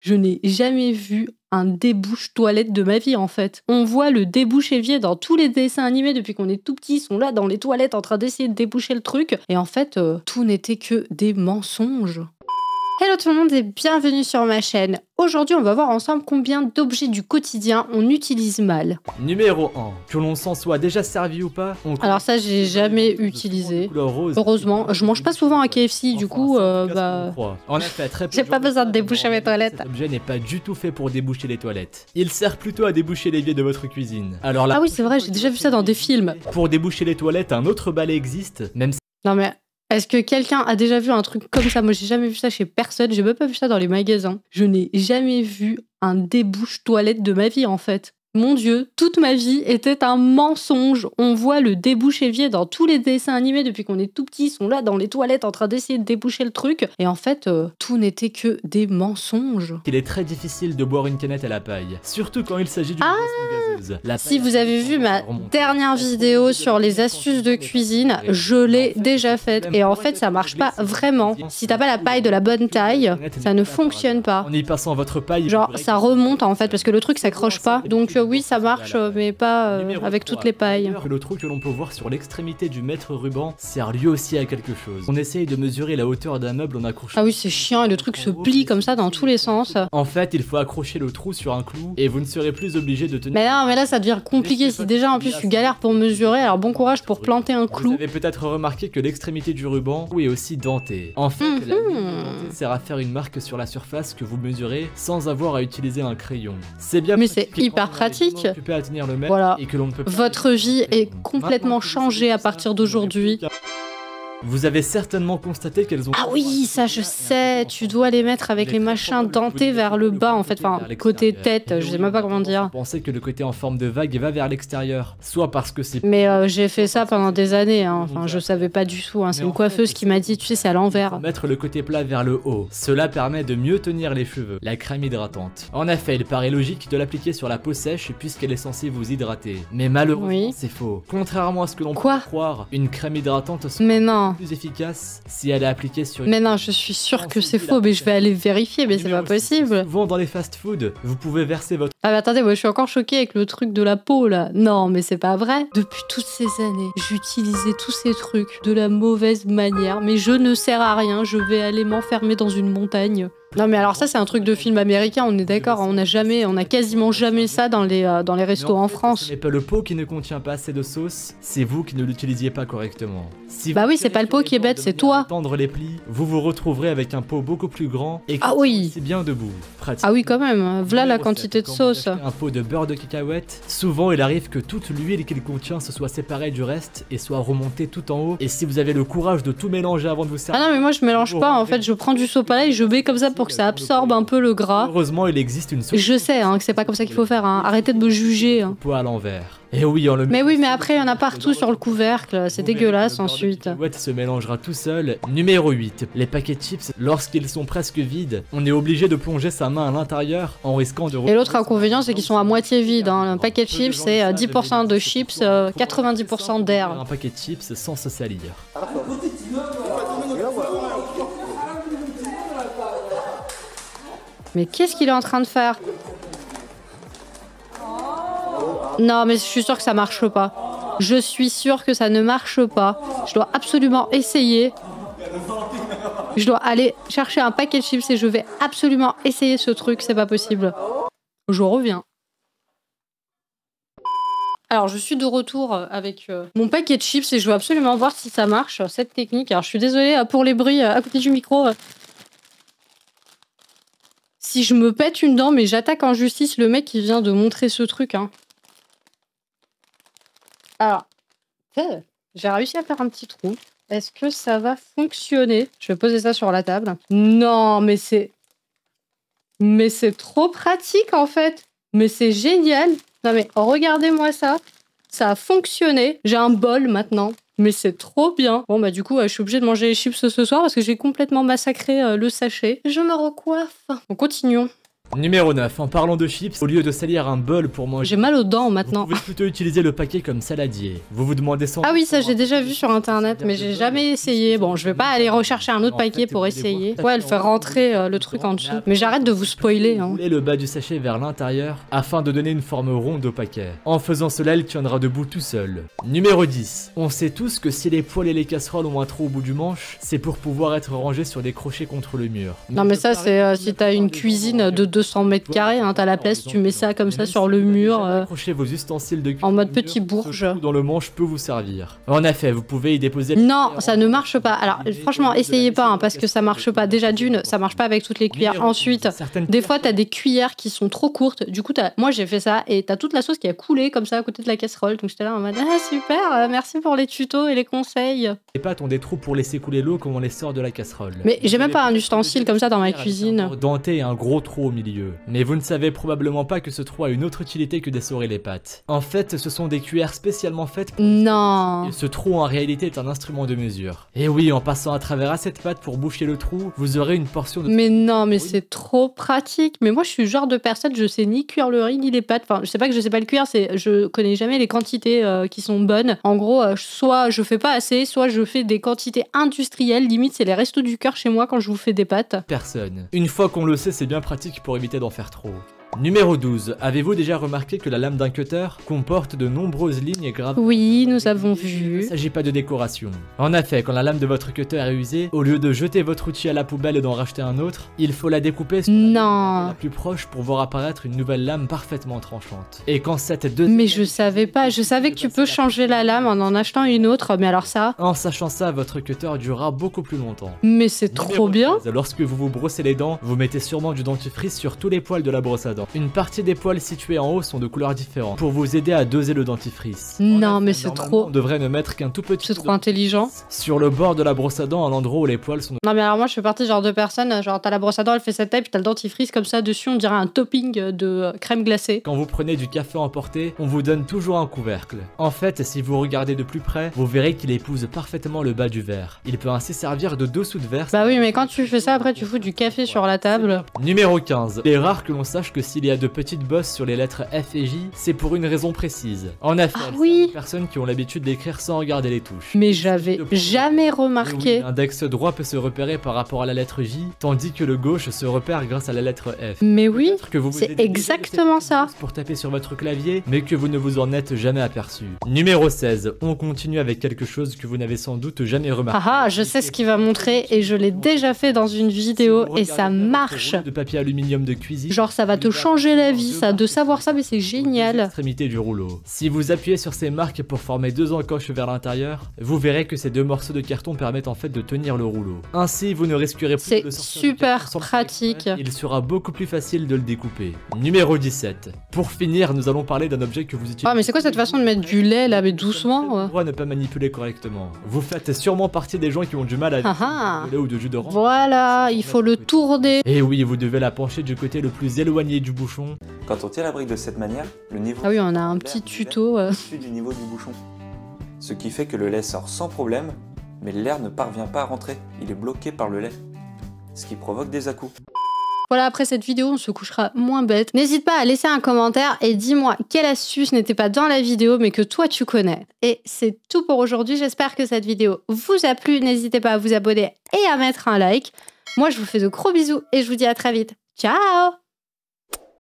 Je n'ai jamais vu un débouche-toilette de ma vie, en fait. On voit le débouche-évier dans tous les dessins animés depuis qu'on est tout petit. Ils sont là dans les toilettes en train d'essayer de déboucher le truc. Et en fait, tout n'était que des mensonges. Hello tout le monde et bienvenue sur ma chaîne. Aujourd'hui, on va voir ensemble combien d'objets du quotidien on utilise mal. Numéro 1. Que l'on s'en soit déjà servi ou pas. Alors ça, j'ai jamais utilisé. Heureusement, je mange pas souvent à KFC, du coup, En effet, très peu j'ai pas besoin de déboucher mes toilettes. Cet objet n'est pas du tout fait pour déboucher les toilettes. Il sert plutôt à déboucher l'évier de votre cuisine. Alors là, ah oui, c'est vrai, j'ai déjà vu ça dans des films. Pour déboucher les toilettes, un autre balai existe, même si... Non mais... est-ce que quelqu'un a déjà vu un truc comme ça? Moi, j'ai jamais vu ça chez personne. J'ai même pas vu ça dans les magasins. Je n'ai jamais vu un débouche-toilette de ma vie, en fait. Mon Dieu, toute ma vie était un mensonge. On voit le débouche-évier dans tous les dessins animés depuis qu'on est tout petit. Ils sont là dans les toilettes en train d'essayer de déboucher le truc. Et en fait, tout n'était que des mensonges. Il est très difficile de boire une canette à la paille. Surtout quand il s'agit d'une boisson gazeuse. Si vous avez vu ma dernière vidéo sur les astuces de cuisine, je l'ai déjà faite. Et en fait, ça marche pas vraiment. Si t'as pas la paille de la bonne taille, ça ne fonctionne pas. En y passant votre paille... Genre, ça remonte en fait, parce que le truc s'accroche pas. Donc oui, ça marche, mais pas avec toutes les pailles. Le trou que l'on peut voir sur l'extrémité du mètre ruban sert lui aussi à quelque chose. On essaye de mesurer la hauteur d'un meuble en accrochant... Ah oui, c'est chiant, et le truc se plie comme ça dans tous les sens. En fait, il faut accrocher le trou sur un clou, et vous ne serez plus obligé de tenir... Mais non, mais là, ça devient compliqué. Si déjà, en plus, tu galères pour mesurer, alors bon courage pour planter un clou. Vous avez peut-être remarqué que l'extrémité du ruban est aussi dentée. En fait, la ligne dentée sert à faire une marque sur la surface que vous mesurez sans avoir à utiliser un crayon. C'est bien, mais c'est hyper pratique. À tenir le mètre voilà. Et que l'on ne peut pas... Votre vie est complètement changée à partir d'aujourd'hui. Vous avez certainement constaté qu'elles ont... Ah oui, ça je sais, tu dois les mettre avec les machins dentés vers le bas en fait, enfin côté tête, je sais même pas comment dire. Pensez que le côté en forme de vague va vers l'extérieur, soit parce que c'est... Mais j'ai fait ça pendant des années, hein. Enfin je savais pas du tout, hein. C'est une coiffeuse qui m'a dit, tu sais c'est à l'envers. Mettre le côté plat vers le haut, cela permet de mieux tenir les cheveux, la crème hydratante. En effet, il paraît logique de l'appliquer sur la peau sèche puisqu'elle est censée vous hydrater. Mais malheureusement, c'est faux. Contrairement à ce que l'on peut croire, une crème hydratante... Mais non. Plus efficace si elle est appliquée sur une... Mais non, je suis sûre que c'est faux, mais je vais aller vérifier, mais c'est pas possible. Souvent dans les fast-food, vous pouvez verser votre... Ah mais attendez, moi je suis encore choquée avec le truc de la peau là. Non, mais c'est pas vrai. Depuis toutes ces années, j'utilisais tous ces trucs de la mauvaise manière, mais je ne sers à rien, je vais aller m'enfermer dans une montagne. Non mais alors ça c'est un truc de film américain, on est d'accord, on a quasiment jamais ça dans les restos en France. Ce n'est pas le pot qui ne contient pas assez de sauce, c'est vous qui ne l'utilisiez pas correctement. Si bah oui, c'est pas le pot qui est bête, c'est toi. Tendre les plis, vous vous retrouverez avec un pot beaucoup plus grand et ah oui, c'est bien debout. Pratique. Ah oui quand même, voilà la quantité de sauce. Un pot de beurre de cacahuète, souvent il arrive que toute l'huile qu'il contient se soit séparée du reste et soit remontée tout en haut. Et si vous avez le courage de tout mélanger avant de vous servir... Ah non mais moi je mélange pas, en fait je prends du sopalin et je mets comme ça pour que ça absorbe un peu le gras. Heureusement, il existe une solution. Je sais hein, que c'est pas comme ça qu'il faut faire, hein. Arrêtez de me juger. Hein. Pot à l'envers. Et oui, mais oui, mais après, il y en a partout sur le couvercle, c'est dégueulasse ensuite. Le cacahuète se mélangera tout seul. Numéro 8. Les paquets de chips, lorsqu'ils sont presque vides, on est obligé de plonger sa main à l'intérieur en risquant de... Et l'autre inconvénient, c'est qu'ils sont à moitié vides. Hein. Un paquet de chips, c'est 10% de chips, 90% d'air. Un paquet de chips sans se salir. Mais qu'est-ce qu'il est en train de faire? Non, mais je suis sûre que ça marche pas. Je suis sûre que ça ne marche pas. Je dois absolument essayer. Je dois aller chercher un paquet de chips et je vais absolument essayer ce truc, c'est pas possible. Je reviens. Alors, je suis de retour avec mon paquet de chips et je veux absolument voir si ça marche, cette technique. Alors, je suis désolée pour les bruits à côté du micro. Si je me pète une dent, mais j'attaque en justice le mec qui vient de montrer ce truc. Hein. Alors, j'ai réussi à faire un petit trou. Est-ce que ça va fonctionner? Je vais poser ça sur la table. Non, mais c'est... Mais c'est trop pratique, en fait. Mais c'est génial. Non, mais regardez-moi ça. Ça a fonctionné. J'ai un bol, maintenant. Mais c'est trop bien. Bon, bah du coup, je suis obligée de manger les chips ce soir parce que j'ai complètement massacré le sachet. Je me recoiffe. Bon, continuons. Numéro 9, en parlant de chips, au lieu de salir un bol pour manger... J'ai mal aux dents maintenant. Vous pouvez plutôt utiliser le paquet comme saladier. Vous vous demandez sans... Ah oui, ça j'ai déjà vu sur internet, mais j'ai jamais essayé. Bon, je vais pas aller rechercher un autre paquet pour essayer. Ouais, elle fait rentrer le truc en dessous. Mais j'arrête de vous spoiler. Hein. Roulez le bas du sachet vers l'intérieur afin de donner une forme ronde au paquet. En faisant cela, il tiendra debout tout seul. Numéro 10. On sait tous que si les poêles et les casseroles ont un trou au bout du manche, c'est pour pouvoir être rangés sur des crochets contre le mur. Non mais ça c'est si t'as une cuisine de 200 mètres carrés, hein, t'as la place, tu mets ça comme ça sur le mur. Accrochez vos ustensiles de cuisine en mode petit bourge. Dans le manche peut vous servir. En effet, vous pouvez y déposer... Non, ça ne marche pas. Alors franchement, essayez pas, hein, parce que ça marche pas. Déjà d'une, ça marche pas avec toutes les cuillères. Ensuite, des fois t'as des cuillères qui sont trop courtes. Du coup, moi j'ai fait ça et t'as toute la sauce qui a coulé comme ça à côté de la casserole. Donc j'étais là en mode ah super, merci pour les tutos et les conseils. Les pâtes ont des trous pour laisser couler l'eau quand on les sort de la casserole. Mais j'ai même pas un ustensile comme ça dans ma cuisine. Denté et un gros trou au milieu. Mais vous ne savez probablement pas que ce trou a une autre utilité que d'essorer les pâtes. En fait, ce sont des cuillères spécialement faites pour... Non. Et ce trou en réalité est un instrument de mesure. Et oui, en passant à travers cette pâte pour boucher le trou, vous aurez une portion de... Mais non, mais c'est trop pratique. Mais moi je suis le genre de personne, je sais ni cuire le riz ni les pâtes. Enfin, je sais pas que je sais pas le cuire, c'est je connais jamais les quantités qui sont bonnes. En gros, soit je fais pas assez, soit je fais des quantités industrielles. Limite, c'est les restos du cœur chez moi quand je vous fais des pâtes. Personne. Une fois qu'on le sait, c'est bien pratique pour éviter d'en faire trop. Numéro 12. Avez-vous déjà remarqué que la lame d'un cutter comporte de nombreuses lignes gravées? Oui, nous avons vu. Il ne s'agit pas de décoration. En effet, quand la lame de votre cutter est usée, au lieu de jeter votre outil à la poubelle et d'en racheter un autre, il faut la découper sur la plus proche pour voir apparaître une nouvelle lame parfaitement tranchante. Et quand cette deuxième... Mais je savais pas, je savais que tu peux changer la lame en achetant une autre, mais alors ça... En sachant ça, votre cutter durera beaucoup plus longtemps. Mais c'est trop bien. Lorsque vous vous brossez les dents, vous mettez sûrement du dentifrice sur tous les poils de la brosse à dents. Une partie des poils situés en haut sont de couleurs différentes pour vous aider à doser le dentifrice. Non mais c'est trop... On devrait ne mettre qu'un tout petit... C'est trop intelligent. Sur le bord de la brosse à dents, à l'endroit où les poils sont... Non mais alors moi je fais partie genre de personnes, genre t'as la brosse à dents, elle fait cette taille, puis t'as le dentifrice comme ça dessus, on dirait un topping de crème glacée. Quand vous prenez du café emporté, on vous donne toujours un couvercle. En fait, si vous regardez de plus près, vous verrez qu'il épouse parfaitement le bas du verre. Il peut ainsi servir de dessous de verre. Bah oui, mais quand tu fais ça, après tu fous du café sur la table. Numéro 15. Il est rare que l'on sache que s'il y a de petites bosses sur les lettres F et J, c'est pour une raison précise. En effet, oui, personnes qui ont l'habitude d'écrire sans regarder les touches. Mais j'avais jamais remarqué. Oui, l'index droit peut se repérer par rapport à la lettre J, tandis que le gauche se repère grâce à la lettre F. Mais oui, c'est exactement ça. Pour taper sur votre clavier, mais que vous ne vous en êtes jamais aperçu. Numéro 16. On continue avec quelque chose que vous n'avez sans doute jamais remarqué. Ah, je sais ce qu'il va montrer et je l'ai déjà fait dans une vidéo et ça marche. De papier aluminium de cuisine. Genre ça va te changer la vie, ça, de savoir ça, mais c'est génial. L'extrémité du rouleau. Si vous appuyez sur ces marques pour former deux encoches vers l'intérieur, vous verrez que ces deux morceaux de carton permettent en fait de tenir le rouleau. Ainsi, vous ne risquerez plus de sortir. C'est super pratique. Il sera beaucoup plus facile de le découper. Numéro 17. Pour finir, nous allons parler d'un objet que vous utilisez. Ah, mais c'est quoi cette façon de mettre du lait là, mais doucement? Pour ne pas manipuler correctement. Vous faites sûrement partie des gens qui ont du mal à lait ou de jus d'orange. Voilà, il faut le tourner. Et oui, vous devez la pencher du côté le plus éloigné du bouchon. Quand on tient la brique de cette manière, le niveau... Ah oui, on a un petit tuto. Au-dessus du niveau du bouchon. Ce qui fait que le lait sort sans problème, mais l'air ne parvient pas à rentrer. Il est bloqué par le lait. Ce qui provoque des à-coups. Voilà, après cette vidéo, on se couchera moins bête. N'hésite pas à laisser un commentaire et dis-moi quelle astuce n'était pas dans la vidéo mais que toi tu connais. Et c'est tout pour aujourd'hui. J'espère que cette vidéo vous a plu. N'hésitez pas à vous abonner et à mettre un like. Moi, je vous fais de gros bisous et je vous dis à très vite. Ciao!